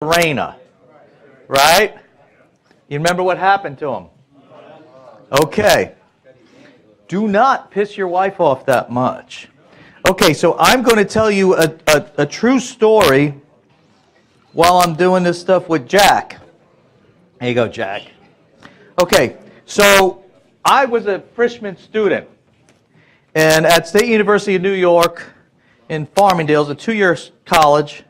Raina, right? You remember what happened to him? Okay. Do not piss your wife off that much. Okay, so I'm going to tell you a true story while I'm doing this stuff with Jack. There you go, Jack. Okay, so I was a freshman student, and at State University of New York in Farmingdale, a 2-year college,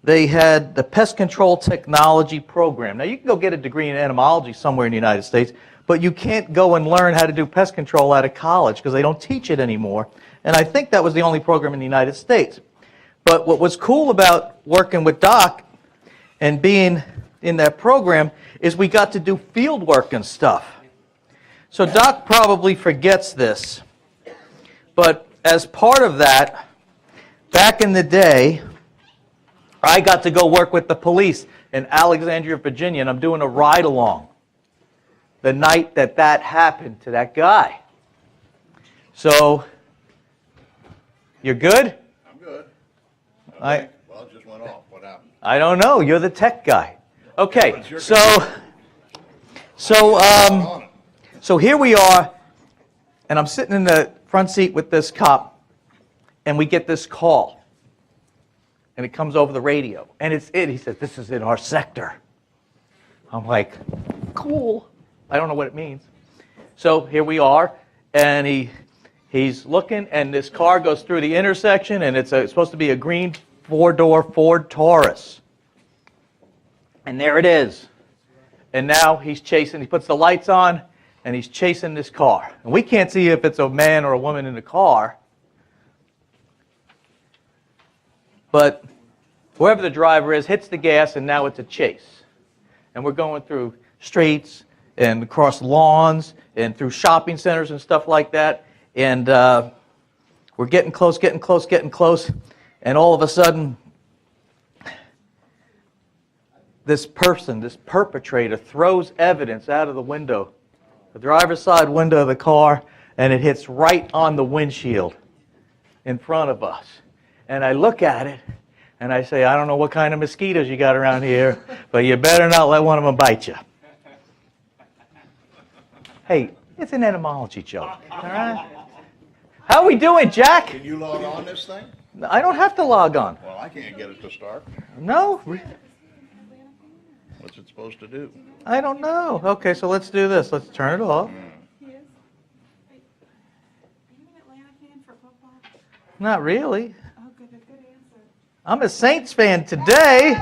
they had the pest control technology program. Now, you can go get a degree in entomology somewhere in the United States, but you can't go and learn how to do pest control out of college because they don't teach it anymore. And I think that was the only program in the United States. But what was cool about working with Doc and being in that program is we got to do field work and stuff. So Doc probably forgets this. But as part of that, back in the day, I got to go work with the police in Alexandria, Virginia, and I'm doing a ride-along the night that that happened to that guy. So, you're good? I'm good. Well, it just went off. What happened? I don't know. You're the tech guy. Okay, so here we are, and I'm sitting in the front seat with this cop, and we get this call. And it comes over the radio. And it's it. He says, this is in our sector. I'm like, cool. I don't know what it means. So here we are. And he's looking. And this car goes through the intersection. And it's supposed to be a green 4-door Ford Taurus. And there it is. And now he's chasing. He puts the lights on. And he's chasing this car. And we can't see if it's a man or a woman in the car. But whoever the driver is hits the gas, and now it's a chase. And we're going through streets and across lawns and through shopping centers and stuff like that. And we're getting close. And all of a sudden, this perpetrator, throws evidence out of the window, the driver's side window of the car, and it hits right on the windshield in front of us. And I look at it, and I say, I don't know what kind of mosquitoes you got around here, but you better not let one of them bite you. Hey, it's an etymology joke, all right? How are we doing, Jack? Can you log on this thing? I don't have to log on. Well, I can't get it to start. No? What's it supposed to do? I don't know. Okay, so let's do this. Let's turn it off. Not really. I'm a Saints fan today.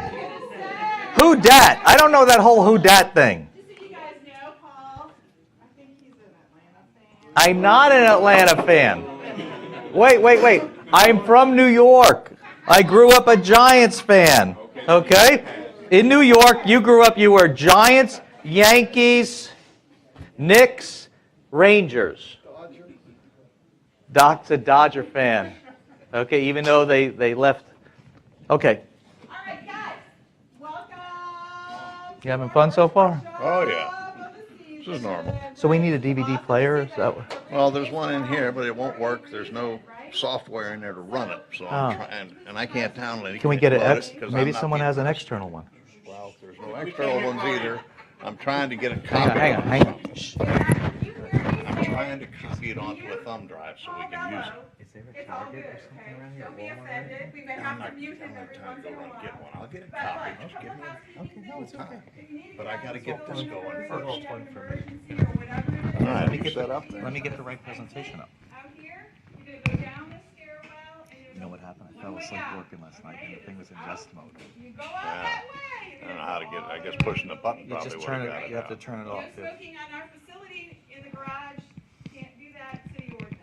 Who dat? I don't know that whole who dat thing. Just so you guys know, Paul, I think he's an Atlanta fan. I'm not an Atlanta fan. Wait. I'm from New York. I grew up a Giants fan. Okay? In New York, you grew up, you were Giants, Yankees, Knicks, Rangers. Doc's a Dodger fan. Okay, even though they left. Okay. All right, guys. Welcome. You having fun so far? Oh, yeah. This is normal. So we need a DVD player? Is that what? Well, there's one in here, but it won't work. There's no software in there to run it. So I'm trying, and I can't download it. Can we get an maybe someone has an external one. Well, there's no external ones either. I'm trying to get a copy. Hang on. Shh. I'm trying to copy it onto a thumb drive so we can use it. Is there a Target or something around here? Don't be offended. We may I'm have not, to mute him I don't every have time once to in go a run and get one. while. I'll get a copy. Just give me a time. But I got to get this going first. All right, let me get that up there. Let me get the right presentation up. Out here, you're going to go down the stairwell and you're You know what happened? I fell asleep working last night and the thing was in rest mode. You go out that way. I don't know how to get it. I guess pushing the button You probably just would turn have got it. it. You have to turn it No off. Too. smoking on our facility in the garage. Can't do that. City ordinance.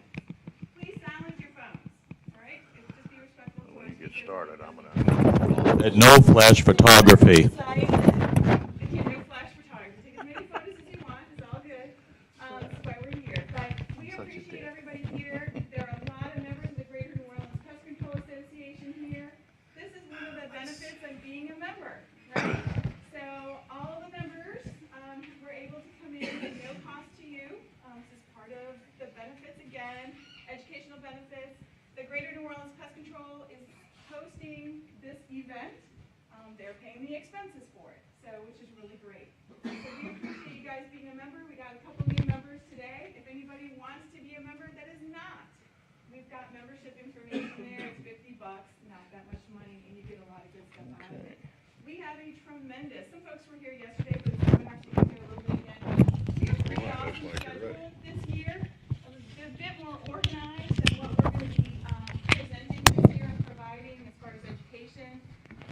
Please silence your phones. All right? It's just be respectful. When you get started, I'm gonna. No flash photography. Site. You can do flash photography. Take as many photos as you want. It's all good. That's why we're here. But we appreciate everybody here. There are a lot of members of the Greater New Orleans Pest Control Association here. This is one of the benefits of being a member, right? So all of the members were able to come in at no cost to you. This is part of the benefits again, educational benefits. The Greater New Orleans Pest Control is hosting this event. They're paying paying the expenses for it, so which is really great. So we appreciate you guys being a member. We got a couple new members today. If anybody wants to be a member that is not, we've got membership information there. It's $50, not that much money, and you get a lot of good stuff out of it. We have a tremendous, some folks were here yesterday, but I'm actually going to do a little bit again. We have a pretty awesome schedule this year. It's a bit more organized than what we're going to be presenting this year and providing as far as education.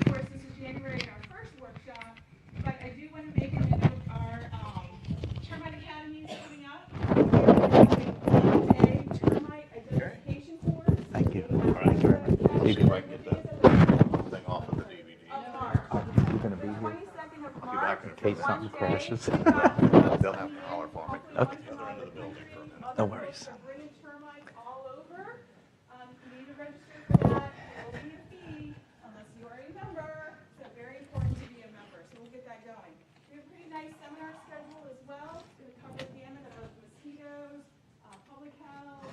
Of course, this is January and our first workshop, but I do want to make a note of our Termite Academy is coming up. A termite identification course. Thank you. All right, you can write get that thing off of the DVD. You're going to be here 22nd of Be March. back in in case something crashes. They'll have to holler for me. Okay. The other end of the building for a minute. No worries. Bringing termites all over. You need to register for that. There will be a fee unless you are a member. So very important to be a member. So we'll get that going. We have a pretty nice seminar schedule as well. It's going to cover the gamut of mosquitoes, public health.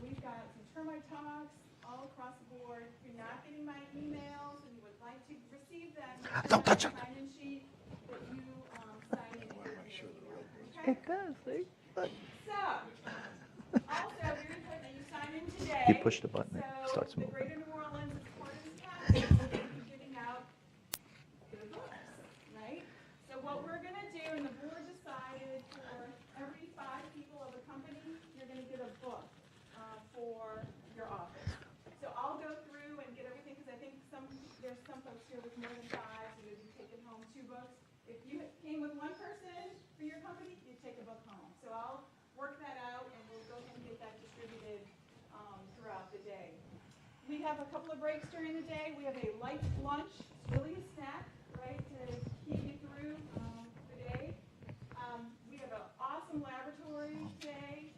We've got some termite talks all across the board. If you're not getting my emails and you would like to receive them, Don't touch it. sign-in sheet that you sign in. Okay? It does, see? Look. So, also, very important that you sign in today. You push the button, it starts So, the moving. Greater New Orleans is part of this package, so we'll be giving out the books, right? So what we're gonna do, and the board decided for every 5 people of a company, you're gonna get a book for your office. So I'll go through and get everything, because I think there's some folks here with more than 5, so you'll be taking home 2 books. If you came with 1 person for your company, you take a book home. So I'll work that out, and we'll go ahead and get that distributed throughout the day. We have a couple of breaks during the day. We have a light lunch. It's really a snack, right, to keep you through the day. We have an awesome laboratory today.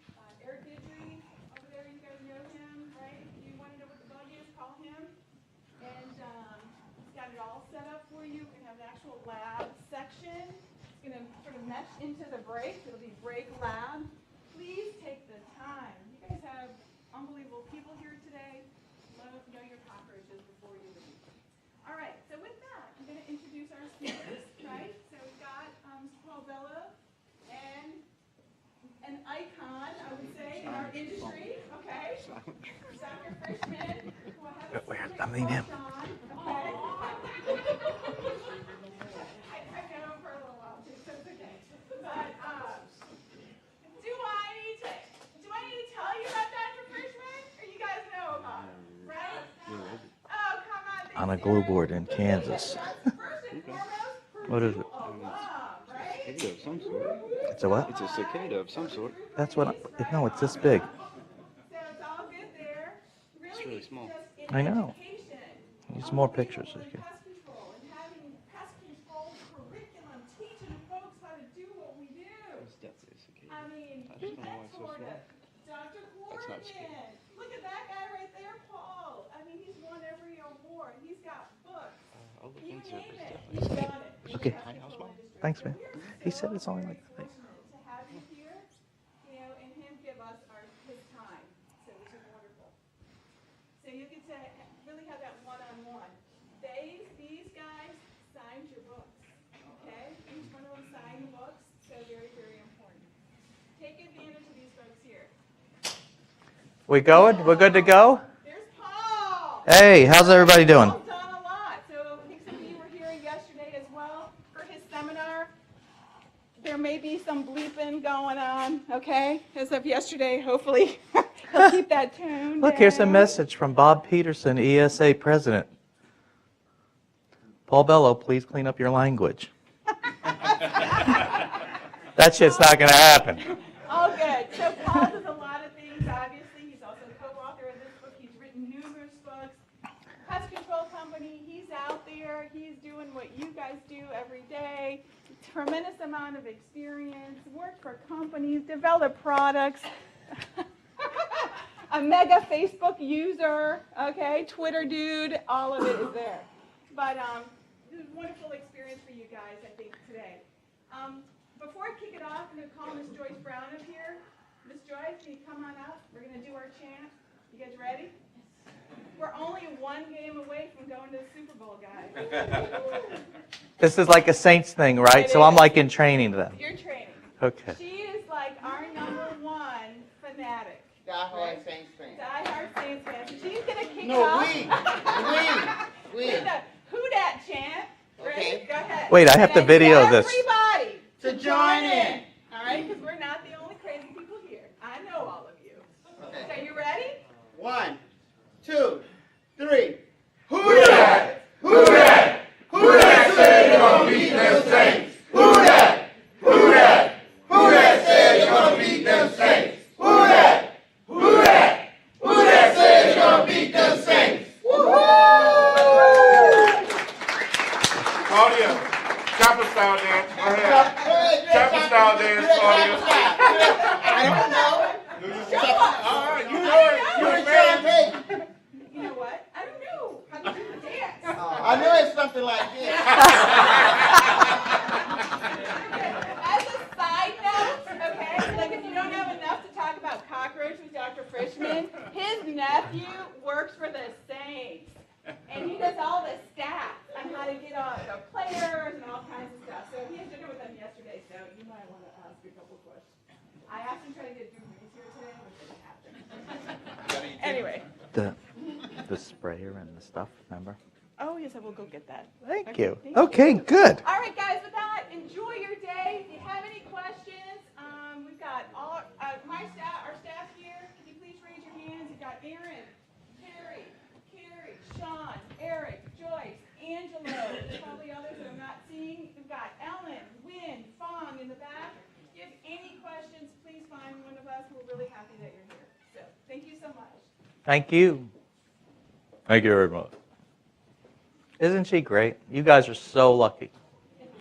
Eric Guidry over there, you guys know him, right? If you want to know what the bug is, call him. And he's got it all set up for you. We have an actual lab section. It's going to sort of mesh into the break. It'll be break lab. Please take the time. You guys have unbelievable people here today. Know your cockroaches before you leave. All right, so with that, I'm going to introduce our speakers, right? So we've got Mr. Paul Bello, and an icon, I would say, in our industry, okay? Dr. Frischman, who I have a I mean him. Sean, okay? I've known him for a little while, too, so it's okay. But, do I need to tell you about Dr. Frischman? Or you guys know about him, right? Oh, come on. On a glue board in Kansas. First and foremost, What is it? right? Cicada of some sort. It's a what? It's a cicada of some sort. That's what no, it's this big. So it's all good there. It's really small. Just in I know. education, Need some more pictures. in pest control, and having pest control curriculum, teaching folks how to do what we do. It's definitely a cicada. I mean, I just don't know why it's so sort small. of. Dr. That's not scary. Corrigan. Look at that guy right there, Paul. I mean, he's won every award. He's got books. I'll look You into it. name It's it. definitely He's a cicada. done it. in the Okay. pest control industry. Thanks, man. So we're He said it's only like very fortunate to have you here, and him give us his time, so which is wonderful. So you get to really have that one-on-one. These guys signed your books, okay? Each one of them signed the books, so very, very important. Take advantage of these folks here. We going? We're good to go? There's Paul. Hey, how's everybody doing? Paul's done a lot. So I think some of you were here yesterday as well for his seminar. There may be some bleeping going on, okay, as of yesterday. Hopefully he'll keep that tone Look, here's a down. message from Bob Peterson, ESA president. Paul Bello, please clean up your language. That shit's not going to happen. All good. So Paul does a lot of things, obviously. He's also co-author of this book. He's written numerous books. Pest control company, he's out there. He's doing what you guys do every day. Tremendous amount of experience, worked for companies, developed products. A mega Facebook user, okay, Twitter dude, all of it is there. But this is a wonderful experience for you guys, I think, today. Before I kick it off, I'm going to call Miss Joyce Brown up here. Miss Joyce, can you come on up? We're going to do our chant. You guys ready? We're only one game away from going to the Super Bowl, guys. This is like a Saints thing, right? It So I'm is. like in training then. You're training. Okay. She is like our #1 fanatic. Die-hard Saints fan. Die-hard Saints fan. So she's going to kick No, off. we. Who dat chant? Ready? Okay. Go ahead. Wait, I have to And video this. Everybody To join in. All right, because we're not the only crazy people here. I know all of you. Okay. So you ready? 1, 2, 3. Who that? Who that? Who that said you're gonna beat them Saints? Who that? Who that? Who that said you're gonna beat them Saints? Who that? Who that? Who that said you're gonna beat them Saints? Claudia, chopper style dance. Go ahead. Chopper style dance, Claudia. I don't know. All right, you know it. You You and man. Sean Payton. You know what? I don't know how to do the dance. I know it's something like this. As a side note, okay, like if you don't have enough to talk about Cockroach with Dr. Frischman, his nephew works for the Saints. And he does all the stats on how to get all the players and all kinds of stuff. So he had dinner with them yesterday, so you might want to ask a couple questions. I asked him to try to get Drew Brees here today, which didn't happen. Anyway. The sprayer and the stuff, remember? Oh, yes, I will go get that. Thank you. thank Okay, good. All right, guys, with that, enjoy your day. If you have any questions, we've got all our staff here. Can you please raise your hands? You've got Aaron, Terry, Carrie, Sean, Eric, Joyce, Angelo. There's probably others that I'm not seeing. We've got Ellen, Wynn, Fong in the back. If you have any questions, please find one of us. We're really happy that you're here. So thank you so much. Thank you. Thank you very much. Isn't she great? You guys are so lucky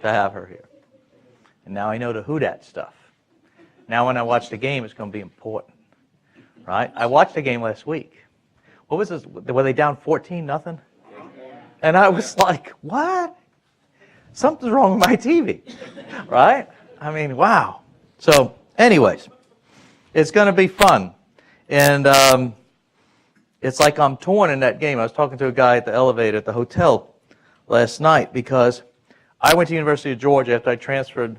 to have her here. And now I know the who dat stuff. Now when I watch the game, it's going to be important. Right? I watched the game last week. What was this? Were they down 14-0? And I was like, what? Something's wrong with my TV. Right? I mean, wow. So, anyways, it's going to be fun. And it's like I'm torn in that game. I was talking to a guy at the elevator at the hotel last night because I went to University of Georgia after I transferred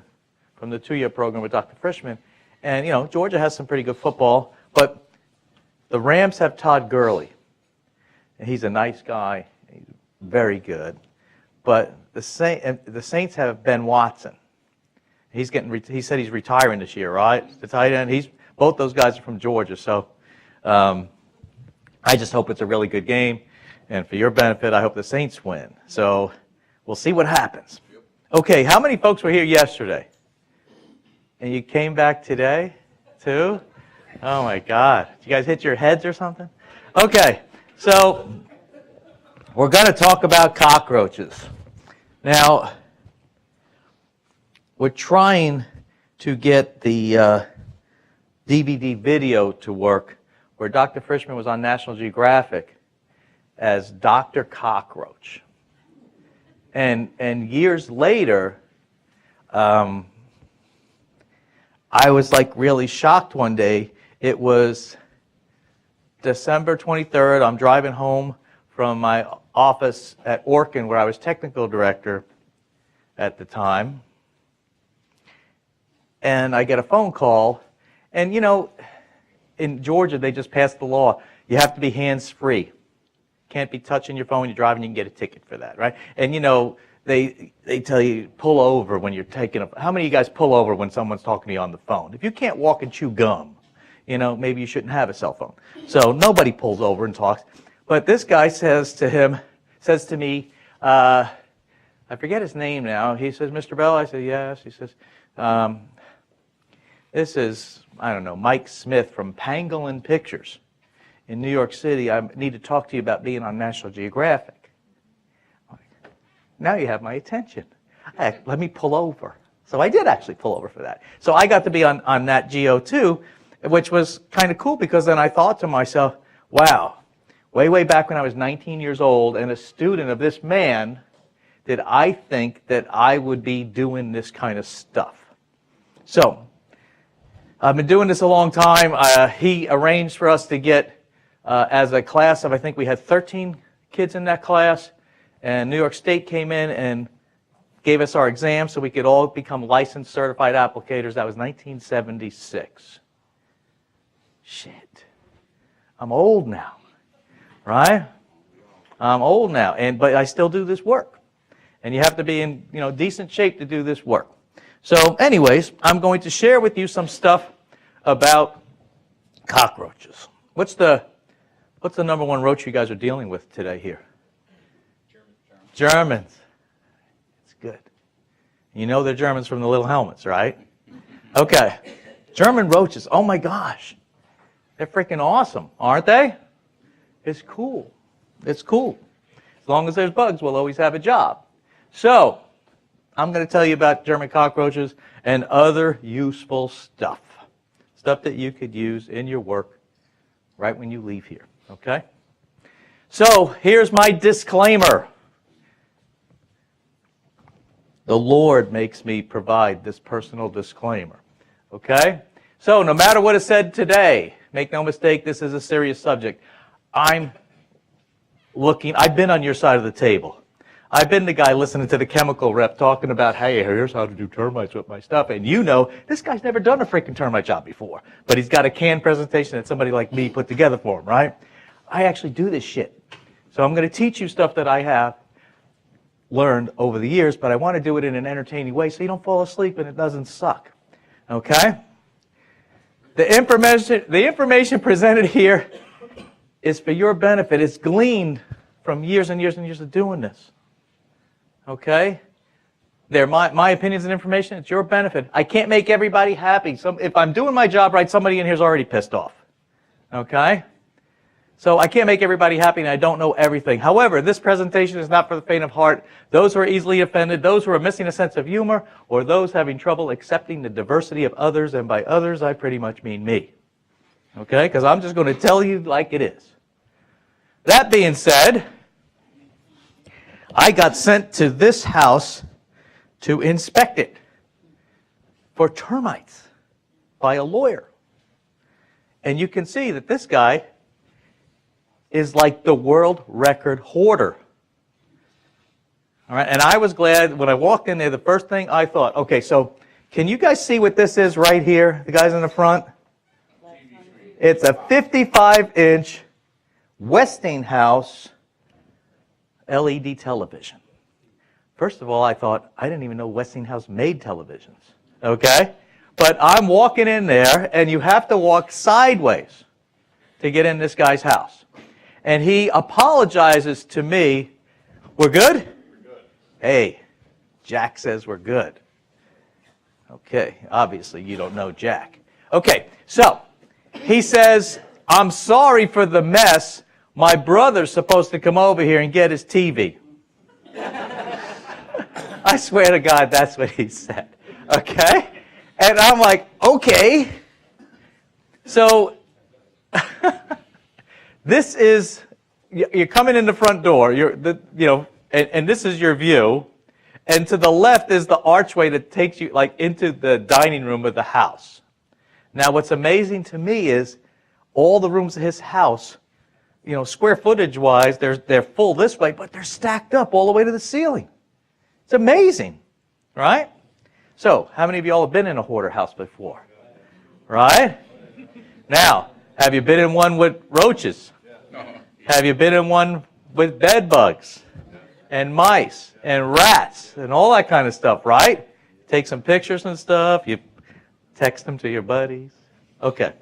from the 2-year program with Dr. Frischman. And, you know, Georgia has some pretty good football, but the Rams have Todd Gurley. And he's a nice guy. He's very good. But the Saints have Ben Watson. He said he's retiring this year, right? The tight end. Both those guys are from Georgia. So I just hope it's a really good game. And for your benefit, I hope the Saints win. So we'll see what happens. Okay, how many folks were here yesterday? And you came back today, too? Oh, my God. Did you guys hit your heads or something? Okay, so we're going to talk about cockroaches. Now, we're trying to get the DVD video to work where Dr. Frischman was on National Geographic as Dr. Cockroach. And years later, I was like really shocked one day. It was December 23rd. I'm driving home from my office at Orkin, where I was technical director at the time. And I get a phone call. And, you know, in Georgia, they just passed the law. You have to be hands-free. Can't be touching your phone. You're driving, you can get a ticket for that, right? And, you know, they tell you, pull over when you're taking a... How many of you guys pull over when someone's talking to you on the phone? If you can't walk and chew gum, you know, maybe you shouldn't have a cell phone. So nobody pulls over and talks. But this guy says to me, I forget his name now. He says, Mr. Bell? I said, yes. He says, this is, I don't know, Mike Smith from Pangolin Pictures in New York City. I need to talk to you about being on National Geographic. Now you have my attention. Let me pull over. So I did actually pull over for that. So I got to be on Nat Geo too, which was kind of cool because then I thought to myself, wow, way back when I was 19 years old and a student of this man, did I think that I would be doing this kind of stuff. So I've been doing this a long time. He arranged for us to get, as a class of, I think we had 13 kids in that class, and New York State came in and gave us our exam so we could all become licensed certified applicators. That was 1976. Shit. I'm old now, right? I'm old now, but I still do this work. And you have to be in, decent shape to do this work. So anyways, I'm going to share with you some stuff about cockroaches. What's the number one roach you guys are dealing with today here? Germans. It's good. You know they're Germans from the little helmets, right? Okay. German roaches. Oh my gosh. They're freaking awesome, aren't they? It's cool. It's cool. As long as there's bugs, we'll always have a job. So, I'm going to tell you about German cockroaches and other useful stuff. Stuff that you could use in your work right when you leave here, okay? So, here's my disclaimer. The Lord makes me provide this personal disclaimer, okay? So, no matter what is said today, make no mistake, this is a serious subject. I've been on your side of the table. I've been the guy listening to the chemical rep talking about, hey, here's how to do termites with my stuff. And this guy's never done a freaking termite job before. But he's got a canned presentation that somebody like me put together for him, right? I actually do this shit. So I'm going to teach you stuff that I have learned over the years, but I want to do it in an entertaining way so you don't fall asleep and it doesn't suck. Okay? The information presented here is for your benefit. It's gleaned from years and years and years of doing this. Okay? They're my opinions and information. It's your benefit. I can't make everybody happy. If I'm doing my job right, somebody in here is already pissed off. Okay? So I can't make everybody happy, and I don't know everything. However, this presentation is not for the faint of heart. Those who are easily offended, those who are missing a sense of humor, or those having trouble accepting the diversity of others, and by others, I pretty much mean me. Okay? Because I'm just going to tell you like it is. That being said, I got sent to this house to inspect it for termites by a lawyer. And you can see that this guy is like the world record hoarder. All right, and I was glad when I walked in there, the first thing I thought, okay, so can you guys see what this is right here, the guys in the front? It's a 55-inch Westinghouse LED television. First of all, I thought, I didn't even know Westinghouse made televisions, okay? But I'm walking in there, and you have to walk sideways to get in this guy's house. And he apologizes to me. We're good? We're good. Hey, Jack says we're good. Okay, obviously you don't know Jack. Okay, so he says, I'm sorry for the mess. My brother's supposed to come over here and get his TV. I swear to God, that's what he said. Okay? And I'm like, okay. So, this is, you're coming in the front door, and this is your view. And to the left is the archway that takes you like into the dining room of the house. Now, what's amazing to me is all the rooms of his house, square footage wise, they're full this way, but they're stacked up all the way to the ceiling. It's amazing, right? So, how many of y'all have been in a hoarder house before? Right? Now, have you been in one with roaches? Have you been in one with bed bugs and mice and rats and all that kind of stuff, right? Take some pictures and stuff. You text them to your buddies. Okay.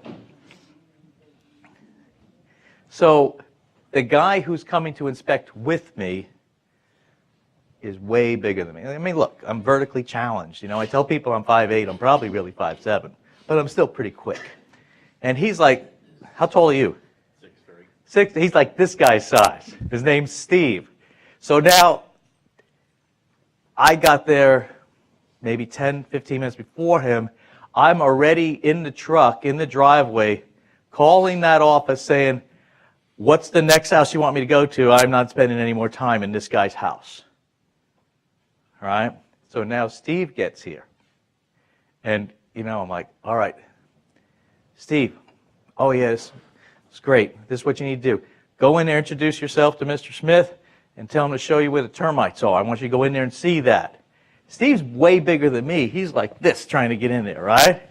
So the guy who's coming to inspect with me is way bigger than me. I mean, look, I'm vertically challenged. I tell people I'm 5'8". I'm probably really 5'7", but I'm still pretty quick. And he's like, how tall are you? 6'3". He's like this guy's size. His name's Steve. So now, I got there maybe 10, 15 minutes before him. I'm already in the truck, in the driveway, calling that office saying, what's the next house you want me to go to? I'm not spending any more time in this guy's house. All right? So now Steve gets here. And, I'm like, all right, Steve, oh yes, it's great. This is what you need to do. Go in there, introduce yourself to Mr. Smith, and tell him to show you where the termites are. I want you to go in there and see that. Steve's way bigger than me. He's like this trying to get in there, right?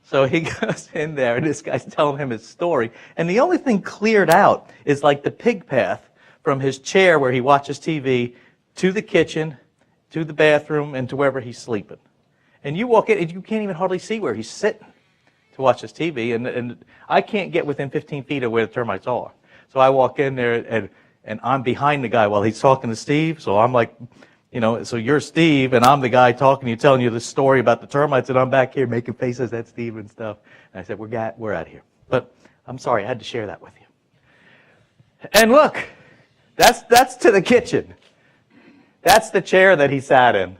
So he goes in there, and this guy's telling him his story. And the only thing cleared out is like the pig path from his chair where he watches TV to the kitchen, to the bathroom, and to wherever he's sleeping. And you walk in, and you can't even hardly see where he's sitting to watch his TV. And I can't get within 15 feet of where the termites are. So I walk in there, and I'm behind the guy while he's talking to Steve. So I'm like, you know, so you're Steve, and I'm the guy talking to you, telling you this story about the termites, and I'm back here making faces at Steve and stuff. And I said, we're out of here. But I'm sorry, I had to share that with you. And look, that's to the kitchen. That's the chair that he sat in.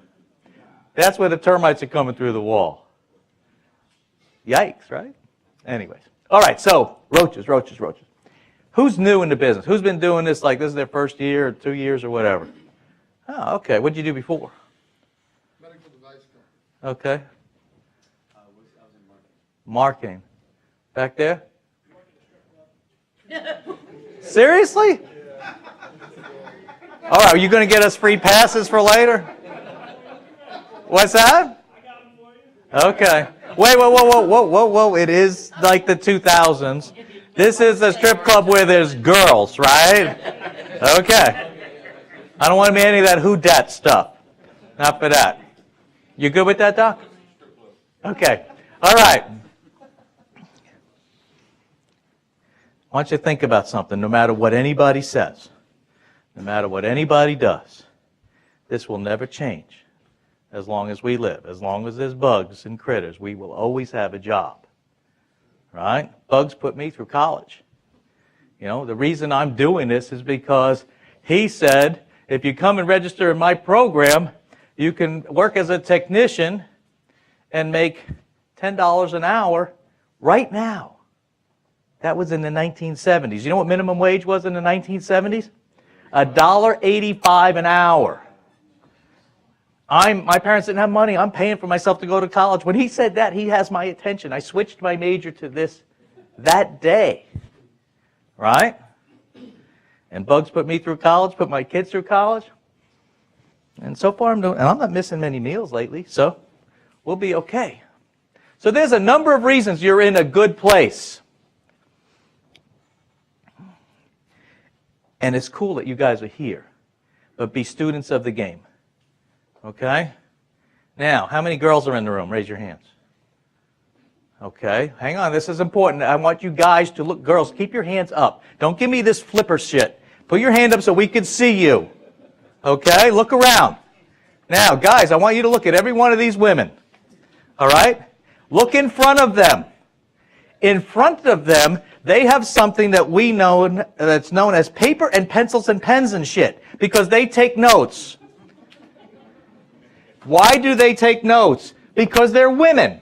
That's where the termites are coming through the wall. Yikes, right? Anyways. All right, so roaches. Who's new in the business? Who's been doing this like this is their first year or 2 years or whatever? Oh, okay. What did you do before? Medical device company. Okay. I was in marketing. Marketing. Back there? Seriously? All right, are you going to get us free passes for later? What's that? Okay. Wait, whoa. It is like the 2000s. This is a strip club where there's girls, right? Okay. I don't want to be any of that who dat stuff. Not for that. You good with that, Doc? Okay. All right. I want you to think about something. No matter what anybody says, no matter what anybody does, this will never change as long as we live. As long as there's bugs and critters, we will always have a job. Right? Bugs put me through college. You know, the reason I'm doing this is because he said, if you come and register in my program, you can work as a technician and make $10 an hour right now. That was in the 1970s. You know what minimum wage was in the 1970s? $1.85 an hour. My parents didn't have money. I'm paying for myself to go to college. When he said that, he has my attention. I switched my major to this that day. Right? And bugs put me through college, put my kids through college. And so far I'm not missing many meals lately, so we'll be okay. So there's a number of reasons you're in a good place. And it's cool that you guys are here. But be students of the game. Okay? Now, how many girls are in the room? Raise your hands. Okay, hang on, this is important. I want you guys to look, girls, keep your hands up. Don't give me this flipper shit. Put your hand up so we can see you. Okay, look around. Now, guys, I want you to look at every one of these women. All right? Look in front of them. In front of them, they have something that we know that's known as paper and pencils and pens and shit, because they take notes. Why do they take notes? Because they're women.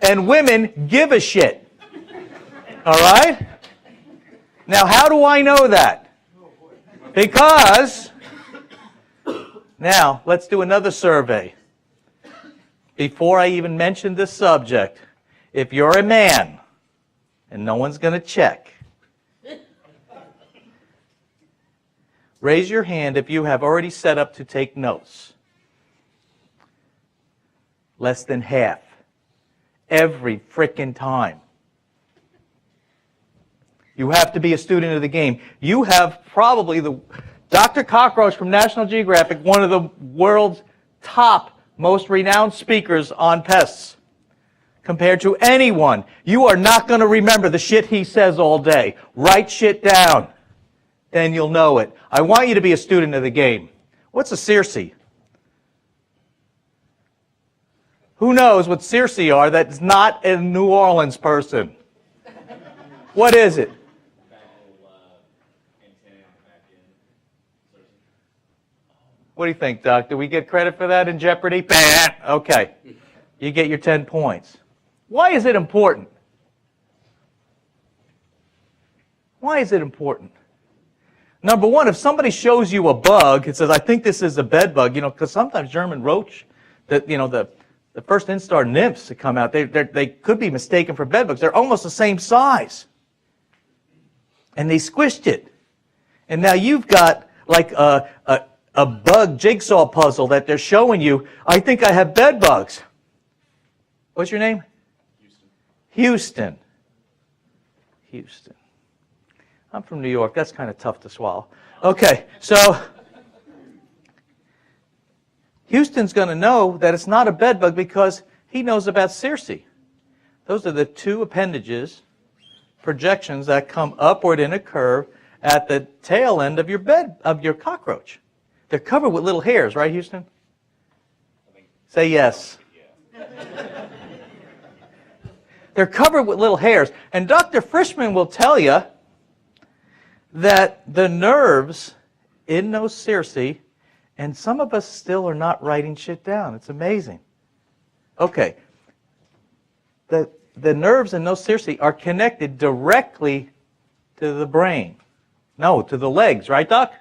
And women give a shit. All right? Now, how do I know that? Because, now, let's do another survey. Before I even mention this subject, if you're a man, and no one's going to check, raise your hand if you have already set up to take notes. Less than half. Every frickin' time. You have to be a student of the game. You have probably Dr. Cockroach from National Geographic, one of the world's top most renowned speakers on pests. Compared to anyone, you are not going to remember the shit he says all day. Write shit down. Then you'll know it. I want you to be a student of the game. What's a Circe? Who knows what Circe are that's not a New Orleans person? What is it? What do you think, Doc? Do we get credit for that in Jeopardy? Bah! Okay. You get your 10 points. Why is it important? Why is it important? Number one, if somebody shows you a bug, it says, I think this is a bed bug, because sometimes German roach, the first instar nymphs that come out, they could be mistaken for bed bugs. They're almost the same size. And they squished it. And now you've got like a a bug jigsaw puzzle that they're showing you. I think I have bed bugs. What's your name? Houston. Houston. I'm from New York. That's kind of tough to swallow. Okay, so Houston's going to know that it's not a bed bug because he knows about Circe. Those are the two appendages, projections that come upward in a curve at the tail end of your cockroach. They're covered with little hairs, right, Houston? Say yes. They're covered with little hairs. And Dr. Frischman will tell you that the nerves in those Circe, and some of us still are not writing shit down. It's amazing. Okay. The nerves in those Circe are connected directly to the brain. No, to the legs, right, Doc?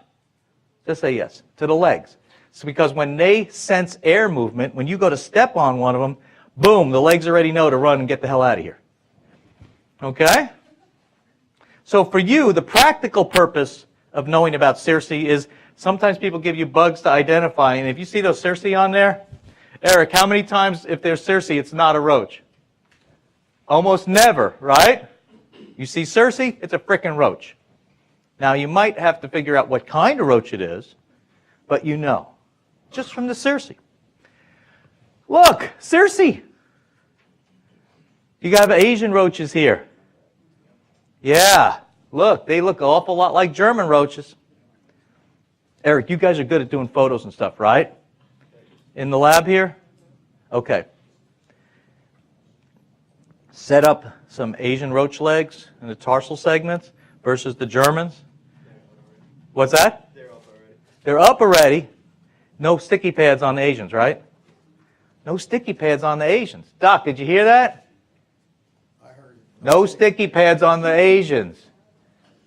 Just say yes. To the legs. It's because when they sense air movement, when you go to step on one of them, boom, the legs already know to run and get the hell out of here. Okay? So for you, the practical purpose of knowing about Circe is sometimes people give you bugs to identify, and if you see those Circe on there, Eric, how many times if there's Circe, it's not a roach? Almost never, right? You see Circe, it's a frickin' roach. Now, you might have to figure out what kind of roach it is, but you know, just from the Circe. Look, Circe. You got Asian roaches here. Yeah, look, they look an awful lot like German roaches. Eric, you guys are good at doing photos and stuff, right? In the lab here? Okay. Set up some Asian roach legs in the tarsal segments versus the Germans. What's that? They're up already. They're up already. No sticky pads on the Asians, right? No sticky pads on the Asians. Doc, did you hear that? No sticky pads on the Asians.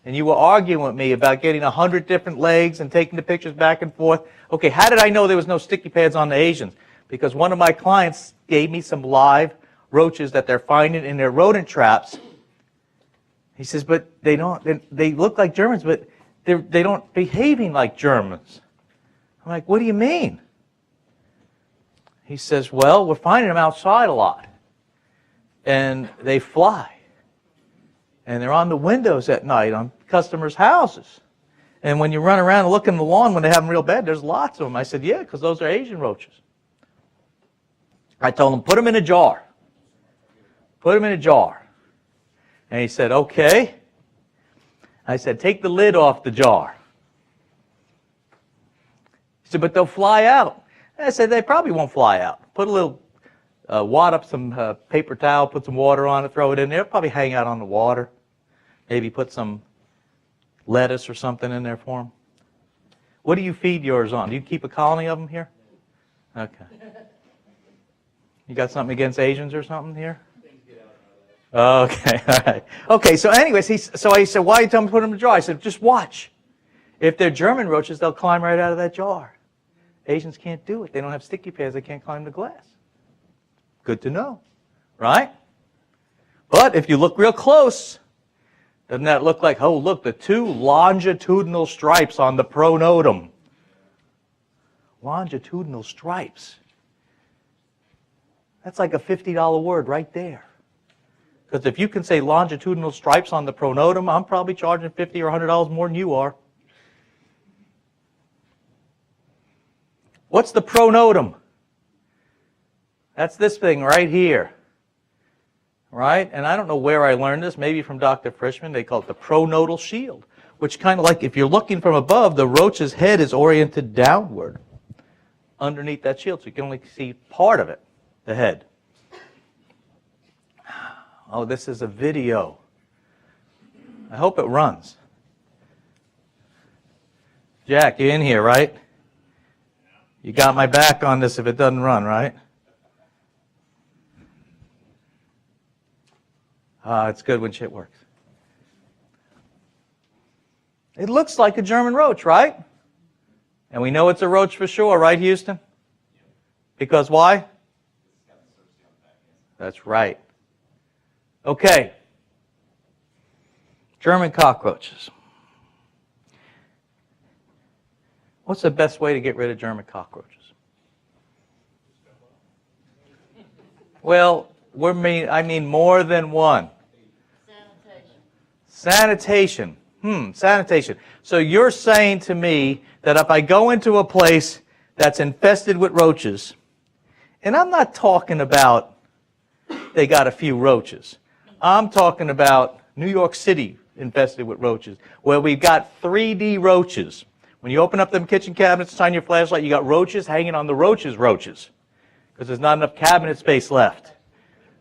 And you were arguing with me about getting 100 different legs and taking the pictures back and forth. Okay, how did I know there was no sticky pads on the Asians? Because one of my clients gave me some live roaches that they're finding in their rodent traps. He says, but they look like Germans, but they don't behaving like Germans. I'm like, what do you mean? He says, well, we're finding them outside a lot. And they fly. And they're on the windows at night on customers' houses. And when you run around and look in the lawn when they have them real bad, there's lots of them. I said, yeah, because those are Asian roaches. I told him, put them in a jar. Put them in a jar. And he said, okay. I said, take the lid off the jar. He said, but they'll fly out. And I said, they probably won't fly out. Put a little, wad up some paper towel, put some water on it, throw it in there. It'll probably hang out on the water. Maybe put some lettuce or something in there for them. What do you feed yours on? Do you keep a colony of them here? Okay. You got something against Asians or something here? Okay, all right. Okay, so anyways, so I said, why are you telling me to put them in a jar? I said, just watch. If they're German roaches, they'll climb right out of that jar. Asians can't do it. They don't have sticky pads. They can't climb the glass. Good to know, right? But if you look real close, doesn't that look like, oh, look, the two longitudinal stripes on the pronotum. Longitudinal stripes. That's like a $50 word right there. Because if you can say longitudinal stripes on the pronotum, I'm probably charging $50 or $100 more than you are. What's the pronotum? That's this thing right here. Right? And I don't know where I learned this, maybe from Dr. Frischman. They call it the pronotal shield, which kind of like if you're looking from above, the roach's head is oriented downward underneath that shield, so you can only see part of it, the head. Oh, this is a video. I hope it runs. Jack, you in here, right? You got my back on this if it doesn't run, right? It's good when shit works. It looks like a German roach, right? And we know it's a roach for sure, right, Houston? Because why? That's right. Okay. German cockroaches. What's the best way to get rid of German cockroaches? Well, I mean more than one. Sanitation. Sanitation. So you're saying to me that if I go into a place that's infested with roaches, and I'm not talking about they got a few roaches. I'm talking about New York City infested with roaches, where we've got 3D roaches. When you open up them kitchen cabinets, shine your flashlight, you got roaches hanging on the roaches, because there's not enough cabinet space left.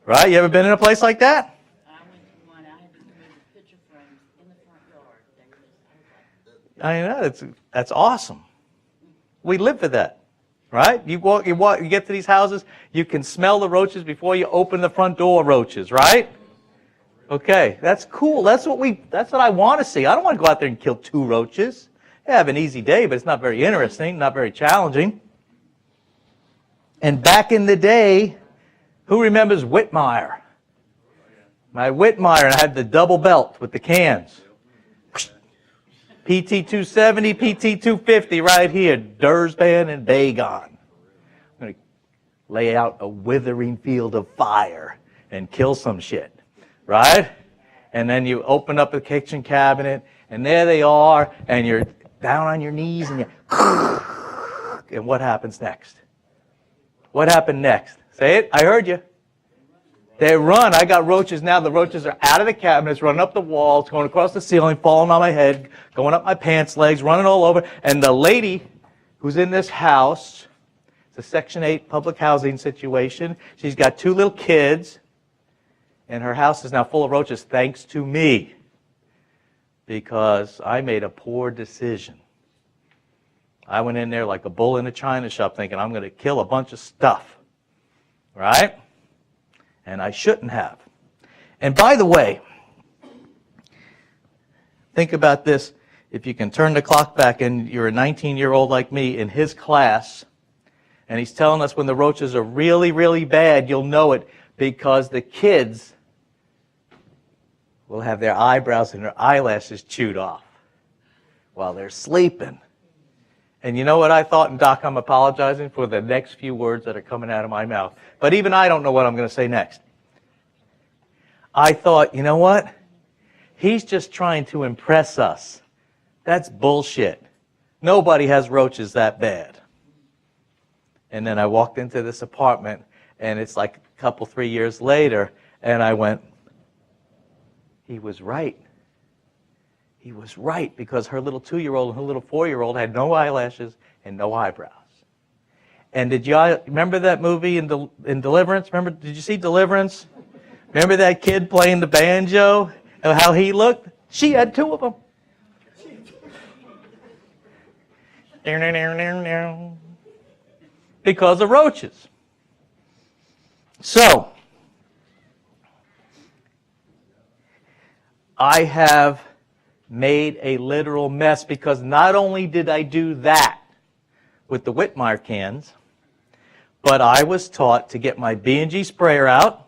Right? You ever been in a place like that? I went to one, I had to remove the picture frames in the front yard. I was like, I know, that's awesome. We live for that. Right? You get to these houses, you can smell the roaches before you open the front door roaches, right? Okay, that's cool. That's what I want to see. I don't want to go out there and kill 2 roaches. I have an easy day, but it's not very interesting, not very challenging. And back in the day, who remembers Whitmire? My Whitmire, I had the double belt with the cans. PT-270, PT-250 right here, Dursban and Bagon. I'm going to lay out a withering field of fire and kill some shit, right? And then you open up a kitchen cabinet, and there they are, and you're down on your knees, and and what happens next? What happened next? Say it, I heard you. They run. I got roaches now. The roaches are out of the cabinets, running up the walls, going across the ceiling, falling on my head, going up my pants legs, running all over. And the lady who's in this house, it's a Section 8 public housing situation. She's got 2 little kids, and her house is now full of roaches thanks to me, because I made a poor decision. I went in there like a bull in a china shop thinking I'm going to kill a bunch of stuff, right? And I shouldn't have. And by the way, think about this. If you can turn the clock back and you're a 19-year-old like me in his class, and he's telling us when the roaches are really, really bad, you'll know it because the kids will have their eyebrows and their eyelashes chewed off while they're sleeping. And you know what I thought? And Doc, I'm apologizing for the next few words that are coming out of my mouth. But even I don't know what I'm going to say next. I thought, you know what? He's just trying to impress us. That's bullshit. Nobody has roaches that bad. And then I walked into this apartment, and it's like a couple, 3 years later, and I went, he was right. He was right, because her little 2-year-old and her little 4-year-old had no eyelashes and no eyebrows. And did y'all remember that movie in Deliverance? Did you see Deliverance? Remember that kid playing the banjo and how he looked? She had 2 of them. Because of roaches. So, I have made a literal mess, because not only did I do that with the Whitmire cans, but I was taught to get my B&G sprayer out,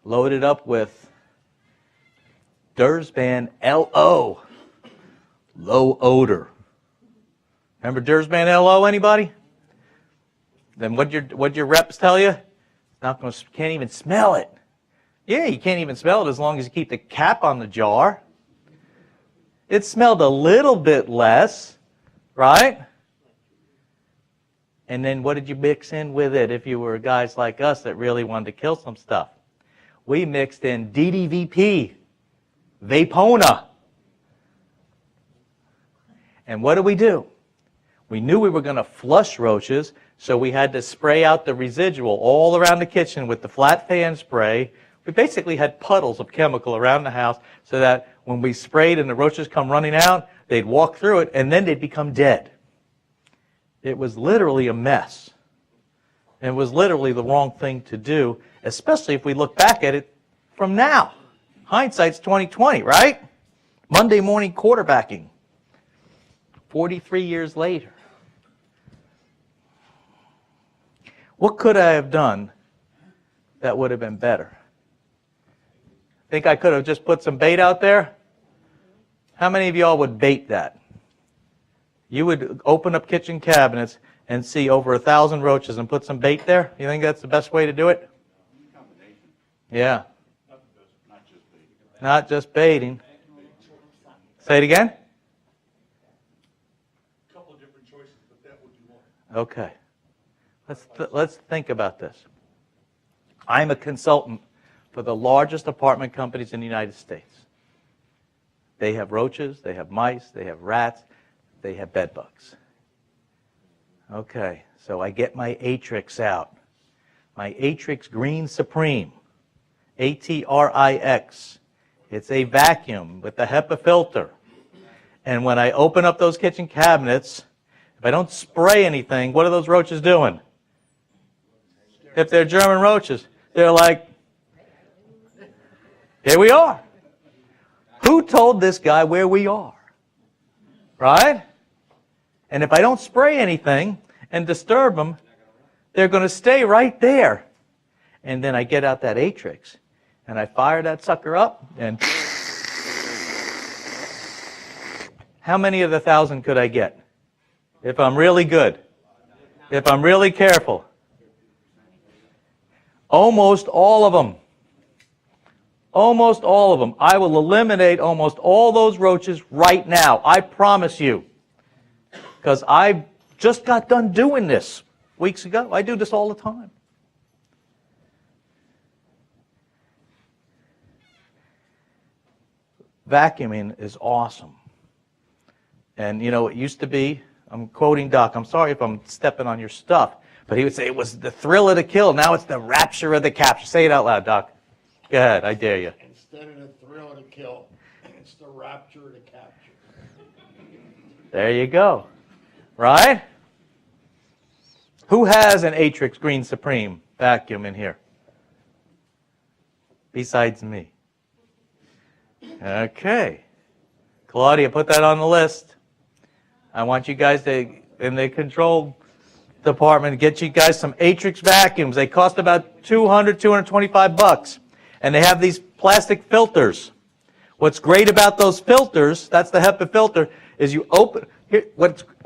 load it up with Dursban LO, low odor. Remember Dursban LO, anybody? Then what'd your reps tell you? Can't even smell it. Yeah, you can't even smell it as long as you keep the cap on the jar. It smelled a little bit less, right? And then what did you mix in with it if you were guys like us that really wanted to kill some stuff? We mixed in DDVP, Vapona. And what do? We knew we were going to flush roaches, so we had to spray out the residual all around the kitchen with the flat fan spray. We basically had puddles of chemical around the house so that when we sprayed and the roaches come running out, they'd walk through it and then they'd become dead. It was literally a mess. It was literally the wrong thing to do, especially if we look back at it from now. Hindsight's 20/20, right? Monday morning quarterbacking. 43 years later. What could I have done that would have been better? Think I could have just put some bait out there? How many of y'all would bait that? You would open up kitchen cabinets and see over 1,000 roaches and put some bait there? You think that's the best way to do it? Yeah. Not just baiting. Say it again? A couple of different choices, but that would be one. Okay. Let's think about this. I'm a consultant for the largest apartment companies in the United States. They have roaches, they have mice, they have rats, they have bed bugs. Okay, so I get my Atrix out. My Atrix Green Supreme, A-T-R-I-X. It's a vacuum with a HEPA filter. And when I open up those kitchen cabinets, if I don't spray anything, what are those roaches doing? If they're German roaches, they're like, here we are. Who told this guy where we are? Right? And if I don't spray anything and disturb them, they're going to stay right there. And then I get out that Atrix and I fire that sucker up, and how many of the 1,000 could I get? If I'm really good, if I'm really careful. Almost all of them. Almost all of them. I will eliminate almost all those roaches right now. I promise you. Because I just got done doing this weeks ago. I do this all the time. Vacuuming is awesome. And you know, it used to be, I'm quoting Doc, I'm sorry if I'm stepping on your stuff, but he would say it was the thrill of the kill. Now it's the rapture of the capture. Say it out loud, Doc. Go ahead, I dare you. Instead of the thrill of the kill, it's the rapture of the capture. There you go. Right? Who has an Atrix Green Supreme vacuum in here? Besides me. Okay. Claudia, put that on the list. I want you guys to, in the control department, get you guys some Atrix vacuums. They cost about $225. And they have these plastic filters. What's great about those filters, that's the HEPA filter, is you open, here,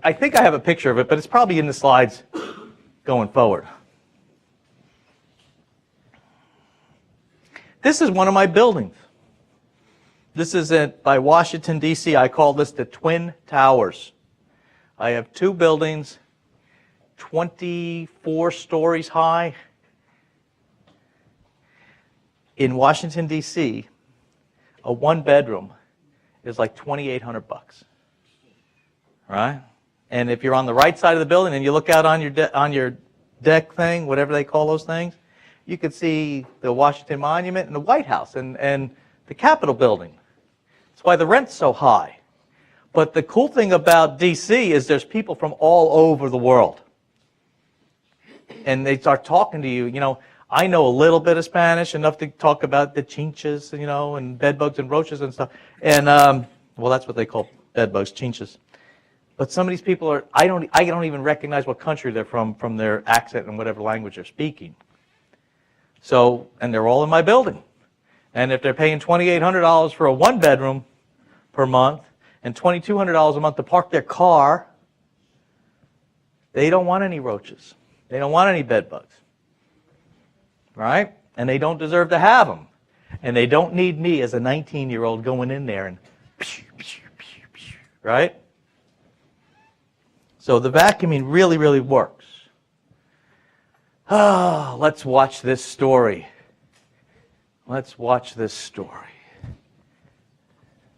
I think I have a picture of it, but it's probably in the slides going forward. This is one of my buildings. This is by Washington, D.C. I call this the Twin Towers. I have two buildings, 24 stories high. In Washington, D.C., a one-bedroom is like $2,800, right? And if you're on the right side of the building and you look out on your deck thing, whatever they call those things, you can see the Washington Monument and the White House and the Capitol building. That's why the rent's so high. But the cool thing about D.C. is there's people from all over the world. And they start talking to you, you know. I know a little bit of Spanish, enough to talk about the chinches, you know, and bed bugs and roaches and stuff. And, well, that's what they call bed bugs, chinches. But some of these people are, I don't even recognize what country they're from their accent and whatever language they're speaking. So, and they're all in my building. And if they're paying $2,800 for a one-bedroom per month and $2,200 a month to park their car, they don't want any roaches. They don't want any bed bugs. Right? And they don't deserve to have them. And they don't need me as a 19-year-old going in there and right? So the vacuuming really, really works. Ah, let's watch this story. Let's watch this story.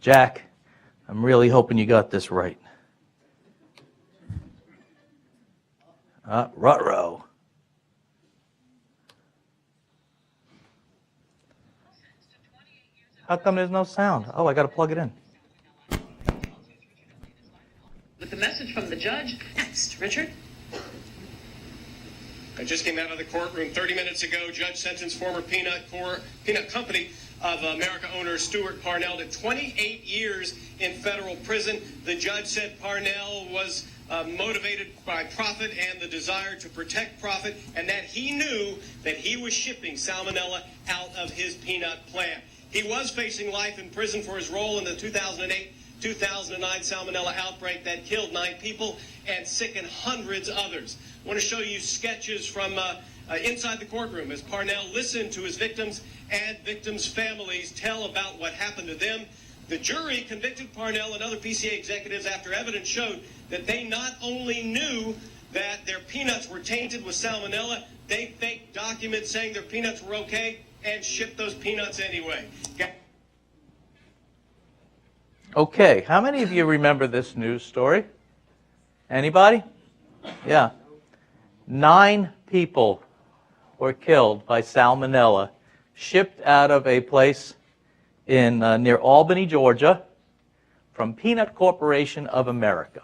Jack, I'm really hoping you got this right. Ruh-roh. How come there's no sound? Oh, I got to plug it in. With the message from the judge. Next, Richard. I just came out of the courtroom 30 minutes ago. Judge sentenced former Peanut Company of America owner Stuart Parnell to 28 years in federal prison. The judge said Parnell was motivated by profit and the desire to protect profit, and that he knew that he was shipping salmonella out of his peanut plant. He was facing life in prison for his role in the 2008 2009 salmonella outbreak that killed 9 people and sickened hundreds others. I want to show you sketches from inside the courtroom as Parnell listened to his victims and victims' families tell about what happened to them. The jury convicted Parnell and other PCA executives after evidence showed that they not only knew that their peanuts were tainted with salmonella, they faked documents saying their peanuts were okay and shipped those peanuts anyway. Okay, how many of you remember this news story? Anybody? Yeah. 9 people were killed by salmonella, shipped out of a place in near Albany, Georgia, from Peanut Corporation of America.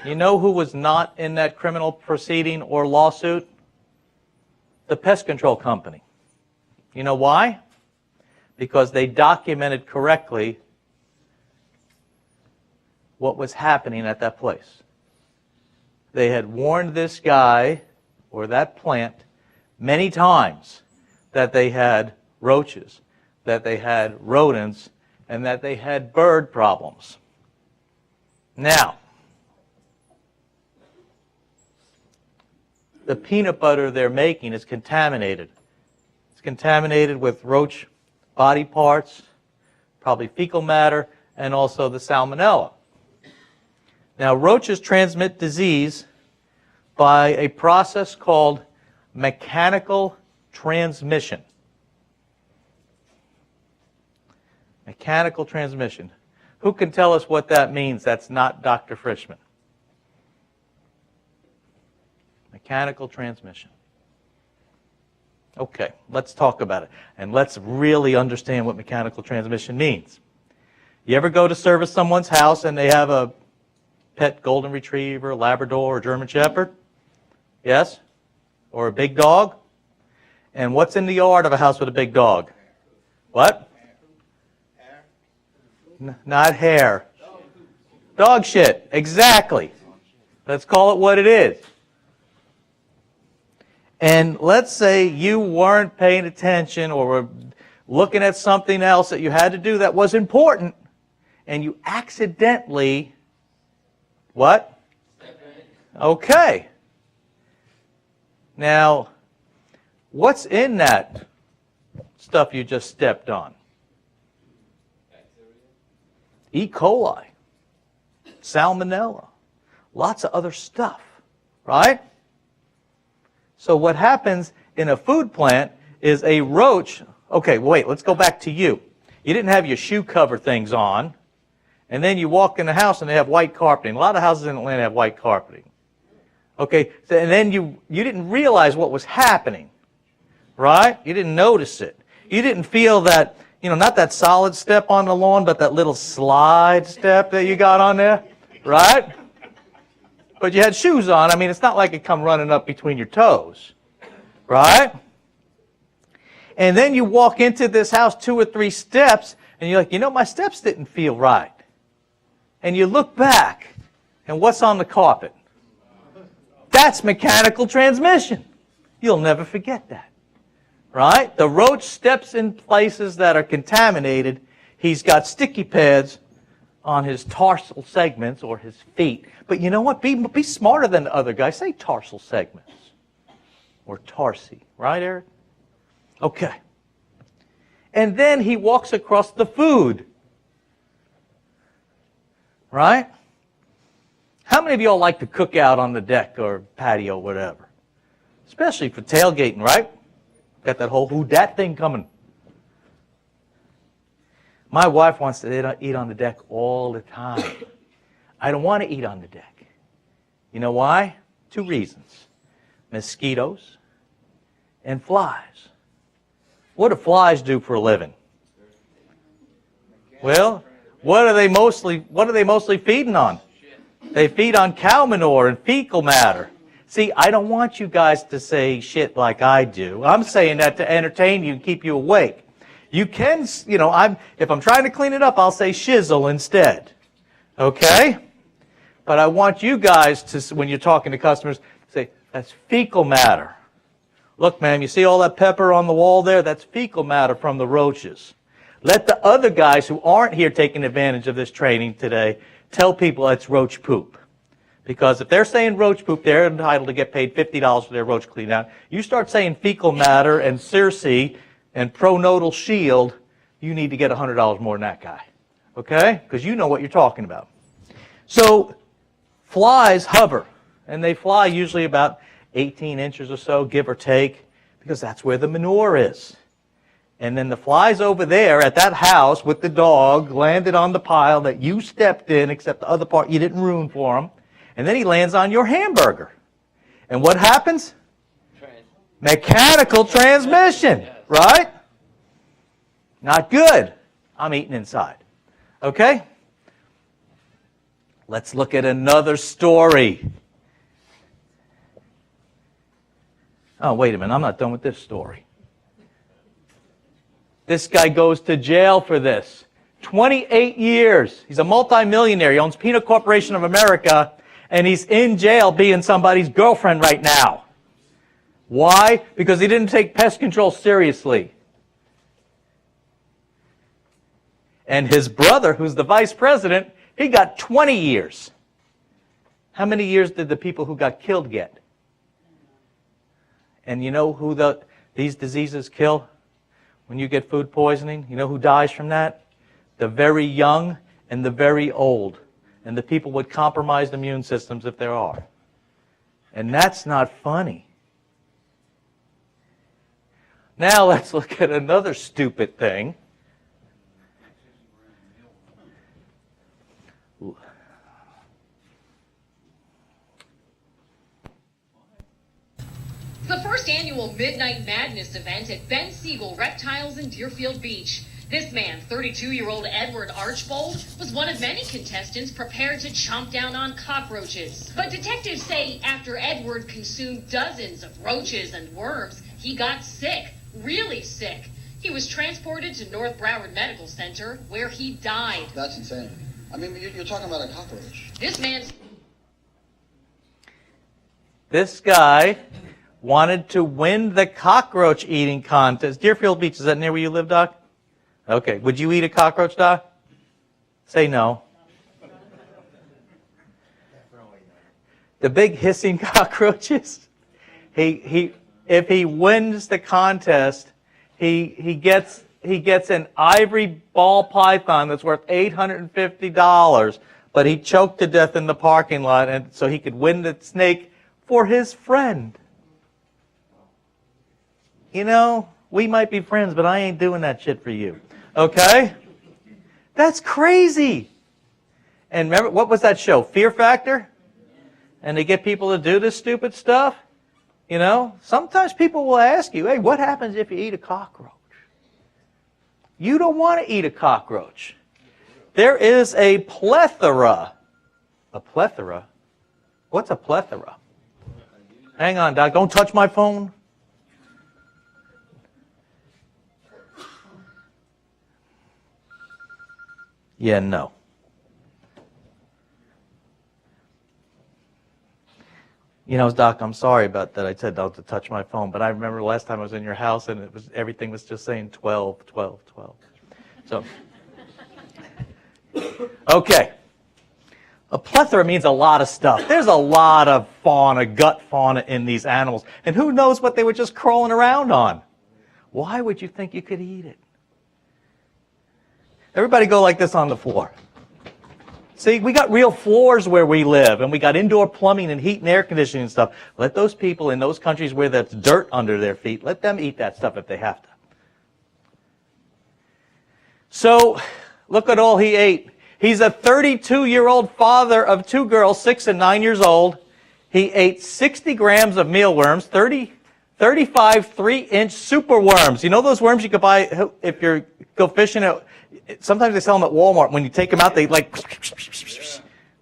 You know who was not in that criminal proceeding or lawsuit? The pest control company. You know why? Because they documented correctly what was happening at that place. They had warned this guy or that plant many times that they had roaches, that they had rodents, and that they had bird problems. Now, the peanut butter they're making is contaminated. It's contaminated with roach body parts, probably fecal matter, and also the salmonella. Now, roaches transmit disease by a process called mechanical transmission. Mechanical transmission. Who can tell us what that means? That's not Dr. Frischman. Mechanical transmission. Okay, let's talk about it. And let's really understand what mechanical transmission means. You ever go to service someone's house and they have a pet golden retriever, Labrador, or German Shepherd? Yes? Or a big dog? And what's in the yard of a house with a big dog? What? Not hair. Dog shit. Exactly. Let's call it what it is. And let's say you weren't paying attention or were looking at something else that you had to do that was important, and you accidentally, what? Okay. Now, what's in that stuff you just stepped on? E. coli, salmonella, lots of other stuff, right? So what happens in a food plant is a roach, okay, wait, let's go back to you. You didn't have your shoe cover things on, and then you walk in the house and they have white carpeting. A lot of houses in Atlanta have white carpeting. Okay, so, and then you didn't realize what was happening, right? You didn't notice it. You didn't feel that, you know, not that solid step on the lawn, but that little slide step that you got on there, right? But you had shoes on. I mean, it's not like it come running up between your toes, right? And then you walk into this house 2 or 3 steps, and you're like, you know, my steps didn't feel right. And you look back, and what's on the carpet? That's mechanical transmission. You'll never forget that, right? The roach steps in places that are contaminated. He's got sticky pads on his tarsal segments or his feet. But you know what? Be smarter than the other guy. Say tarsal segments or tarsi. Right, Eric? Okay. And then he walks across the food. Right? How many of y'all like to cook out on the deck or patio or whatever? Especially for tailgating, right? Got that whole who dat thing coming. My wife wants to eat on the deck all the time. I don't want to eat on the deck. You know why? 2 reasons. Mosquitoes and flies. What do flies do for a living? Well, what are they mostly feeding on? They feed on cow manure and fecal matter. See, I don't want you guys to say shit like I do. I'm saying that to entertain you and keep you awake. You can, you know, if I'm trying to clean it up, I'll say shizzle instead. Okay? But I want you guys to, when you're talking to customers, say, that's fecal matter. Look, ma'am, you see all that pepper on the wall there? That's fecal matter from the roaches. Let the other guys who aren't here taking advantage of this training today tell people it's roach poop. Because if they're saying roach poop, they're entitled to get paid $50 for their roach clean out. You start saying fecal matter and Circe and pronodal shield, you need to get $100 more than that guy. Okay? Because you know what you're talking about. So flies hover, and they fly usually about 18 inches or so, give or take, because that's where the manure is. And then the flies over there at that house with the dog landed on the pile that you stepped in, except the other part you didn't ruin for him. And then he lands on your hamburger. And what happens? Mechanical transmission, right? Not good. I'm eating inside. Okay? Let's look at another story. Oh, wait a minute. I'm not done with this story. This guy goes to jail for this. 28 years. He's a multimillionaire. He owns Peanut Corporation of America, and he's in jail being somebody's girlfriend right now. Why? Because he didn't take pest control seriously. And his brother, who's the vice president, he got 20 years. How many years did the people who got killed get? And you know who these diseases kill? When you get food poisoning, you know who dies from that? The very young and the very old. And the people with compromised immune systems, if there are. And that's not funny. Now let's look at another stupid thing. The first annual Midnight Madness event at Ben Siegel Reptiles in Deerfield Beach. This man, 32-year-old Edward Archbold, was one of many contestants prepared to chomp down on cockroaches. But detectives say after Edward consumed dozens of roaches and worms, he got sick, really sick. He was transported to North Broward Medical Center, where he died. That's insane. I mean, you're talking about a cockroach. This guy wanted to win the cockroach eating contest. Deerfield Beach, is that near where you live, Doc? Okay. Would you eat a cockroach, Doc? Say no. The big hissing cockroaches. If he wins the contest, he gets an ivory ball python that's worth $850, but he choked to death in the parking lot, and so he could win the snake for his friend. You know, we might be friends, but I ain't doing that shit for you. Okay? That's crazy. And remember, what was that show? Fear Factor? And they get people to do this stupid stuff? You know, sometimes people will ask you, hey, what happens if you eat a cockroach? You don't want to eat a cockroach. There is a plethora. A plethora? What's a plethora? Hang on, Doc. Don't touch my phone. Yeah, no. You know, Doc, I'm sorry about that. I said not to touch my phone, but I remember last time I was in your house and everything was just saying 12, 12, 12. So, okay. A plethora means a lot of stuff. There's a lot of fauna, gut fauna in these animals. And who knows what they were just crawling around on? Why would you think you could eat it? Everybody go like this on the floor. See, we got real floors where we live, and we got indoor plumbing and heat and air conditioning and stuff. Let those people in those countries where there's dirt under their feet, let them eat that stuff if they have to. So, look at all he ate. He's a 32-year-old father of 2 girls, 6 and 9 years old. He ate 60 grams of mealworms, 35 3-inch super worms. You know those worms you could buy if you go fishing at... Sometimes they sell them at Walmart. When you take them out, they like...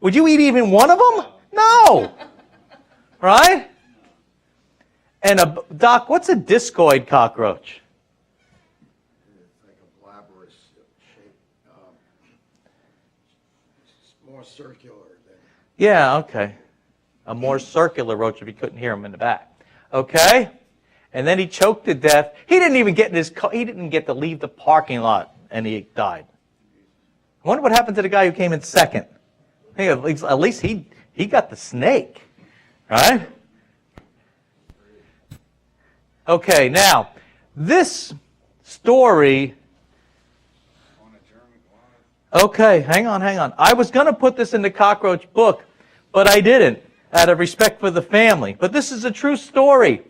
Would you eat even one of them? No. Right? And Doc, what's a discoid cockroach? It's like a glabrous shape. It's more circular than... Yeah, okay. A more circular roach if you couldn't hear him in the back. Okay? And then he choked to death. He didn't even get in his car. He didn't get to leave the parking lot and he died. I wonder what happened to the guy who came in second. Hey, at least he got the snake, right? Okay, now, this story... Okay, hang on. I was going to put this in the cockroach book, but I didn't, out of respect for the family. But this is a true story.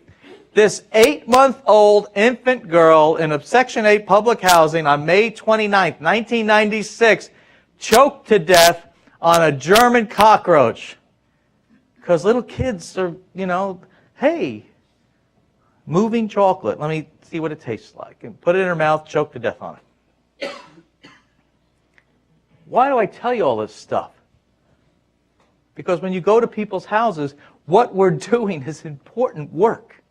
This 8-month-old infant girl in a Section 8 public housing on May 29th, 1996, choked to death on a German cockroach. Because little kids are, hey, moving chocolate. Let me see what it tastes like. And put it in her mouth, choke to death on it. Why do I tell you all this stuff? Because when you go to people's houses, what we're doing is important work.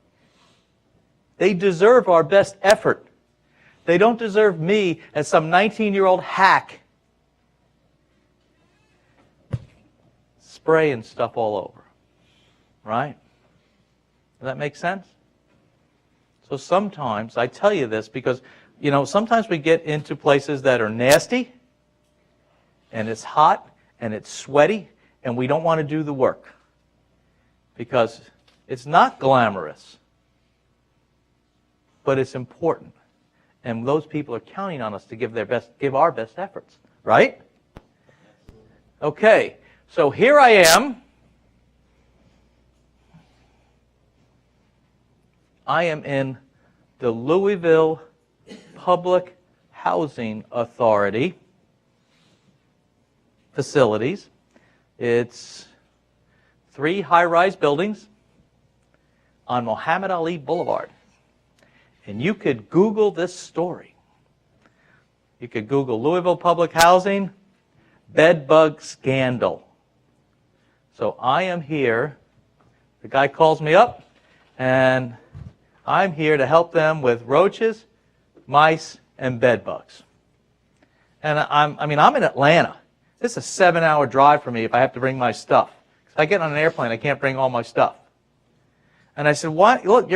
They deserve our best effort. They don't deserve me as some 19-year-old hack spraying stuff all over. Right? Does that make sense? So sometimes, I tell you this because, sometimes we get into places that are nasty, and it's hot, and it's sweaty, and we don't want to do the work. Because it's not glamorous, but it's important. And those people are counting on us to give our best efforts. Right? Okay, so here I am. I am in the Louisville Public Housing Authority facilities. It's 3 high-rise buildings on Muhammad Ali Boulevard. And you could Google this story. You could Google Louisville Public Housing, bed bug scandal. So I am here. The guy calls me up, and I'm here to help them with roaches, mice, and bed bugs. And I'm in Atlanta. This is a 7-hour drive for me if I have to bring my stuff. If I get on an airplane, I can't bring all my stuff. And I said, "Why? Look,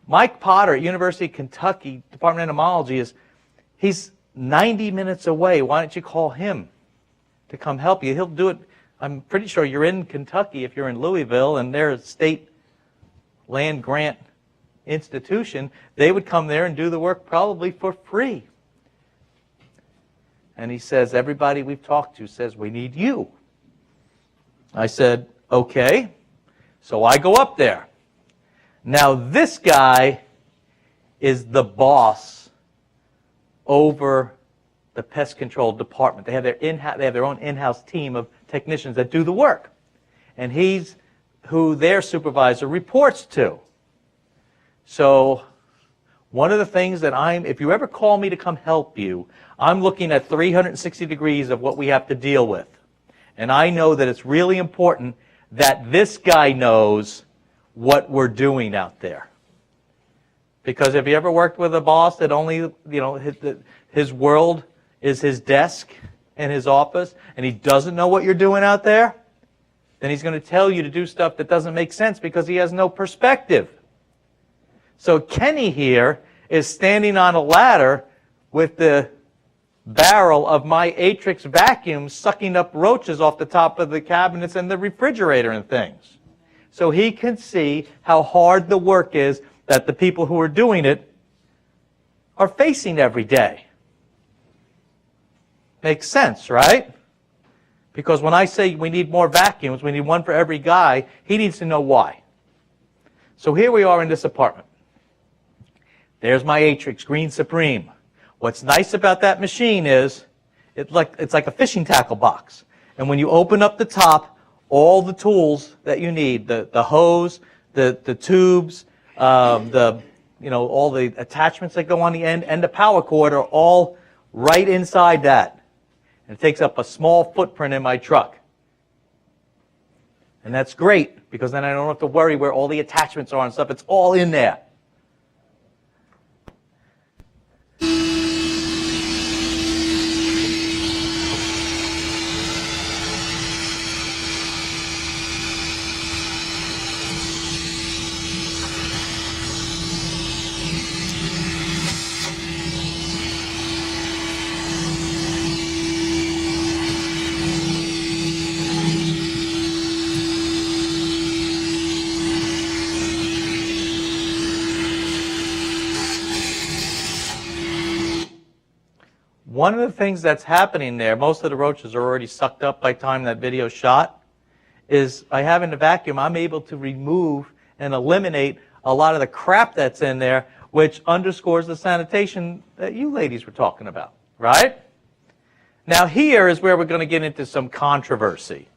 Mike Potter at University of Kentucky, Department of Entomology, he's 90 minutes away. Why don't you call him to come help you? He'll do it. I'm pretty sure you're in Kentucky if you're in Louisville, and they're a state land grant institution. They would come there and do the work probably for free." And he says, "Everybody we've talked to says we need you." I said, "Okay." So I go up there. Now this guy is the boss over the pest control department. They have their own in-house team of technicians that do the work. And he's who their supervisor reports to. So one of the things that if you ever call me to come help you, I'm looking at 360 degrees of what we have to deal with. And I know that it's really important that this guy knows what we're doing out there. Because if you ever worked with a boss that only, his world is his desk and his office, and he doesn't know what you're doing out there, then he's going to tell you to do stuff that doesn't make sense because he has no perspective. So Kenny here is standing on a ladder with the barrel of my Atrix vacuum sucking up roaches off the top of the cabinets and the refrigerator and things. So he can see how hard the work is that the people who are doing it are facing every day. Makes sense, right? Because when I say we need more vacuums, we need one for every guy, he needs to know why. So here we are in this apartment. There's my Atrix Green Supreme. What's nice about that machine is it's like a fishing tackle box. And when you open up the top, all the tools that you need, the hose, the tubes, all the attachments that go on the end, and the power cord are all right inside that. And it takes up a small footprint in my truck. And that's great, because then I don't have to worry where all the attachments are and stuff. It's all in there. One of the things that's happening there, most of the roaches are already sucked up by the time that video's shot, is by having the vacuum, I'm able to remove and eliminate a lot of the crap that's in there, which underscores the sanitation that you ladies were talking about, right? Now here is where we're going to get into some controversy.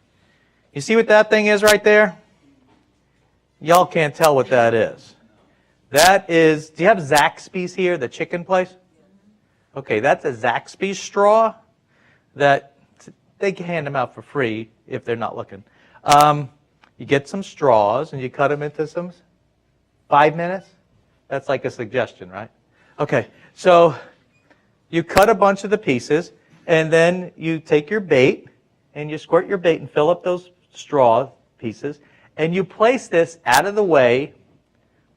You see what that thing is right there? Y'all can't tell what that is. That is, do you have Zaxby's here, the chicken place? Okay, that's a Zaxby's straw that they can hand them out for free if they're not looking. You get some straws and you cut them into some 5 minutes. That's like a suggestion, right? Okay, so you cut a bunch of the pieces and then you take your bait and you squirt your bait and fill up those straw pieces and you place this out of the way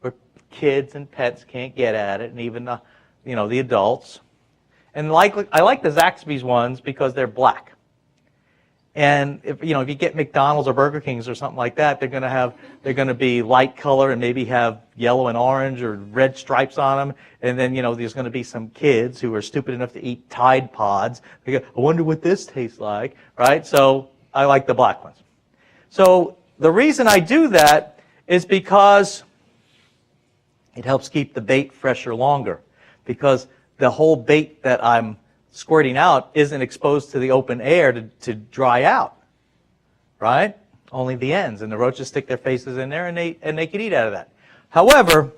where kids and pets can't get at it and even the adults. And I like the Zaxby's ones because they're black. And if you get McDonald's or Burger King's or something like that, they're going to be light color and maybe have yellow and orange or red stripes on them. And then there's going to be some kids who are stupid enough to eat Tide Pods. They go, I wonder what this tastes like, right? So I like the black ones. So the reason I do that is because it helps keep the bait fresher longer, because the whole bait that I'm squirting out isn't exposed to the open air to dry out, right? Only the ends, and the roaches stick their faces in there and they can eat out of that. However,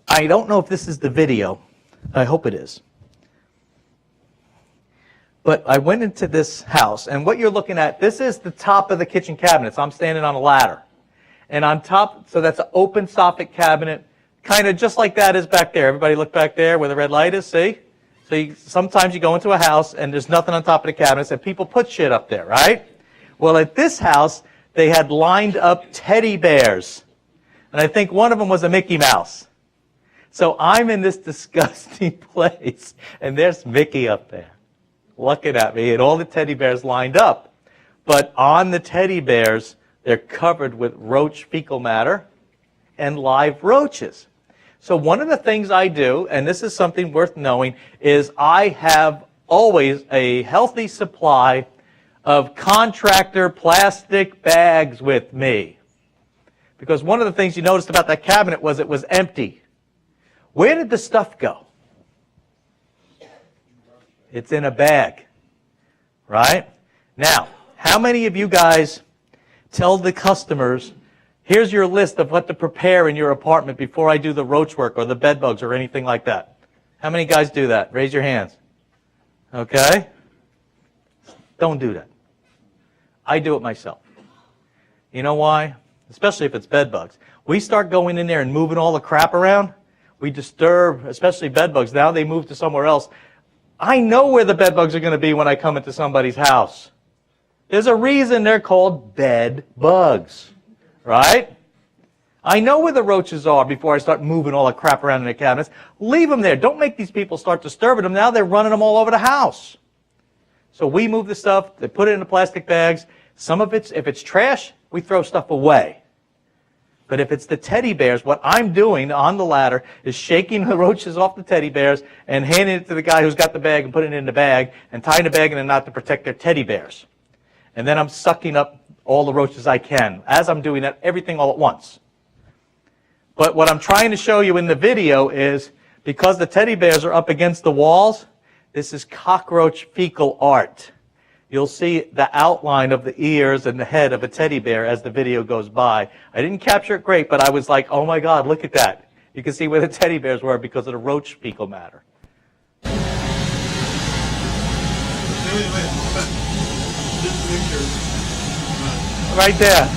I don't know if this is the video. I hope it is. But I went into this house, and what you're looking at, this is the top of the kitchen cabinet. So I'm standing on a ladder. And on top, so that's an open soffit cabinet, kind of just like that is back there. Everybody look back there where the red light is, see? So sometimes you go into a house and there's nothing on top of the cabinets and people put shit up there, right? Well, at this house, they had lined up teddy bears. And I think one of them was a Mickey Mouse. So I'm in this disgusting place and there's Mickey up there looking at me and all the teddy bears lined up. But on the teddy bears, they're covered with roach fecal matter and live roaches. So one of the things I do, and this is something worth knowing, is I have always a healthy supply of contractor plastic bags with me. Because one of the things you noticed about that cabinet was it was empty. Where did the stuff go? It's in a bag, right? Now, how many of you guys tell the customers, here's your list of what to prepare in your apartment before I do the roach work or the bed bugs or anything like that? How many guys do that? Raise your hands. Okay? Don't do that. I do it myself. You know why? Especially if it's bed bugs. We start going in there and moving all the crap around. We disturb, especially bed bugs. Now they move to somewhere else. I know where the bed bugs are going to be when I come into somebody's house. There's a reason they're called bed bugs. Right? I know where the roaches are before I start moving all the crap around in the cabinets. Leave them there. Don't make these people start disturbing them. Now they're running them all over the house. So we move the stuff. They put it in the plastic bags. Some of it's, if it's trash, we throw stuff away. But if it's the teddy bears, what I'm doing on the ladder is shaking the roaches off the teddy bears and handing it to the guy who's got the bag and putting it in the bag and tying the bag in a knot to protect their teddy bears. And then I'm sucking up all the roaches I can. As I'm doing that, everything all at once. But what I'm trying to show you in the video is, because the teddy bears are up against the walls, this is cockroach fecal art. You'll see the outline of the ears and the head of a teddy bear as the video goes by. I didn't capture it great, but I was like, oh my God, look at that. You can see where the teddy bears were because of the roach fecal matter. Right there.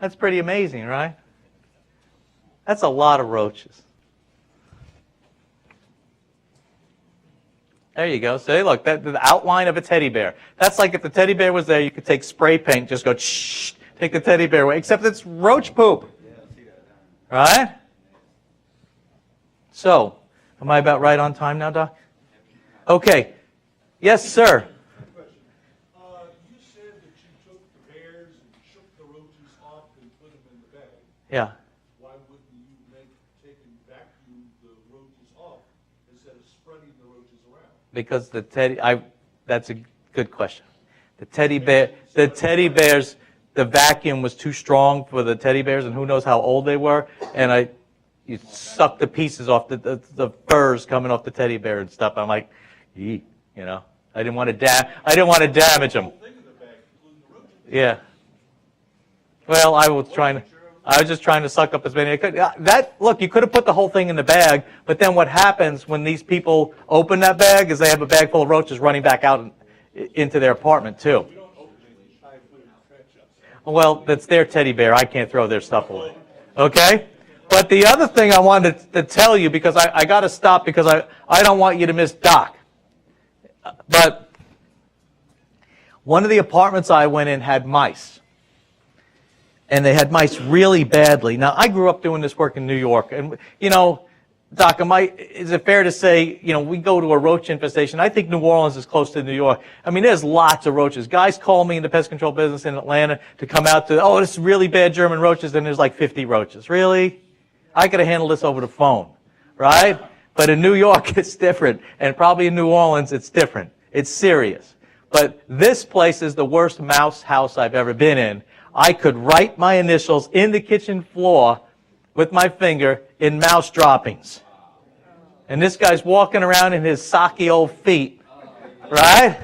That's pretty amazing, right? That's a lot of roaches. There you go. See, look, the outline of a teddy bear. That's like if the teddy bear was there, you could take spray paint, just go, shh, take the teddy bear away, except it's roach poop. Right? So, am I about right on time now, Doc? Okay. Yes, sir. You said that you took the bears and shook the roaches off and put them in the bag. Yeah. Why wouldn't you take and vacuum the roaches off as instead of spreading the roaches around? Because that's a good question. The teddy bears, the vacuum was too strong for the teddy bears, and who knows how old they were, and you suck the pieces off the furs coming off the teddy bear and stuff. I'm like, I didn't want to damage them. Yeah. Well, I was just trying to suck up as many as I could. Look, you could have put the whole thing in the bag, but then what happens when these people open that bag is they have a bag full of roaches running back out into their apartment too. Well, that's their teddy bear. I can't throw their stuff away. Okay? But the other thing I wanted to tell you, because I got to stop because I don't want you to miss Doc. But one of the apartments I went in had mice. And they had mice really badly. Now, I grew up doing this work in New York. And, Doc, is it fair to say, we go to a roach infestation. I think New Orleans is close to New York. I mean, there's lots of roaches. Guys call me in the pest control business in Atlanta to come out to, this is really bad German roaches, and there's like 50 roaches. Really? I could have handled this over the phone, right? But in New York, it's different. And probably in New Orleans, it's different. It's serious. But this place is the worst mouse house I've ever been in. I could write my initials in the kitchen floor with my finger in mouse droppings. And this guy's walking around in his socky old feet, right?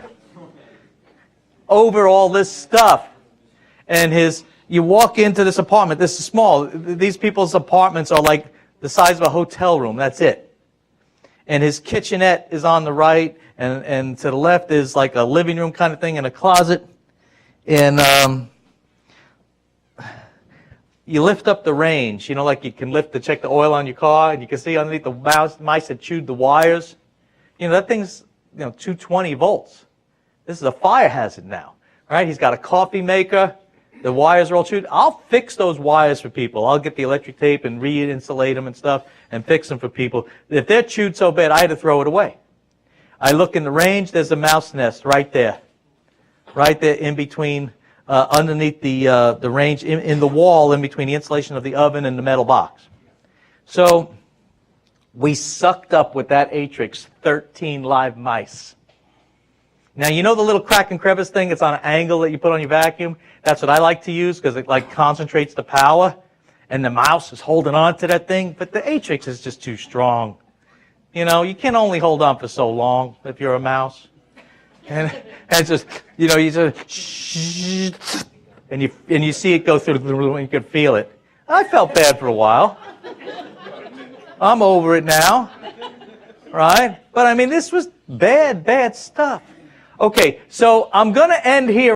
Over all this stuff. And you walk into this apartment, this is small. These people's apartments are like the size of a hotel room, that's it. And his kitchenette is on the right, and to the left is like a living room kind of thing and a closet. And you lift up the range, like you can lift to check the oil on your car, and you can see underneath the mice had chewed the wires. That thing's 220 volts. This is a fire hazard now, right? He's got a coffee maker. The wires are all chewed. I'll fix those wires for people. I'll get the electric tape and re-insulate them and stuff and fix them for people. If they're chewed so bad, I had to throw it away. I look in the range, there's a mouse nest right there in between, underneath the range, in the wall in between the insulation of the oven and the metal box. So we sucked up with that Atrix 13 live mice. Now, the little crack and crevice thing? It's on an angle that you put on your vacuum. That's what I like to use because it concentrates the power. And the mouse is holding on to that thing. But the Atrix is just too strong. You can only hold on for so long if you're a mouse. And just, you just, and you see it go through the room and you can feel it. I felt bad for a while. I'm over it now. Right? But this was bad stuff. Okay, so I'm going to end here.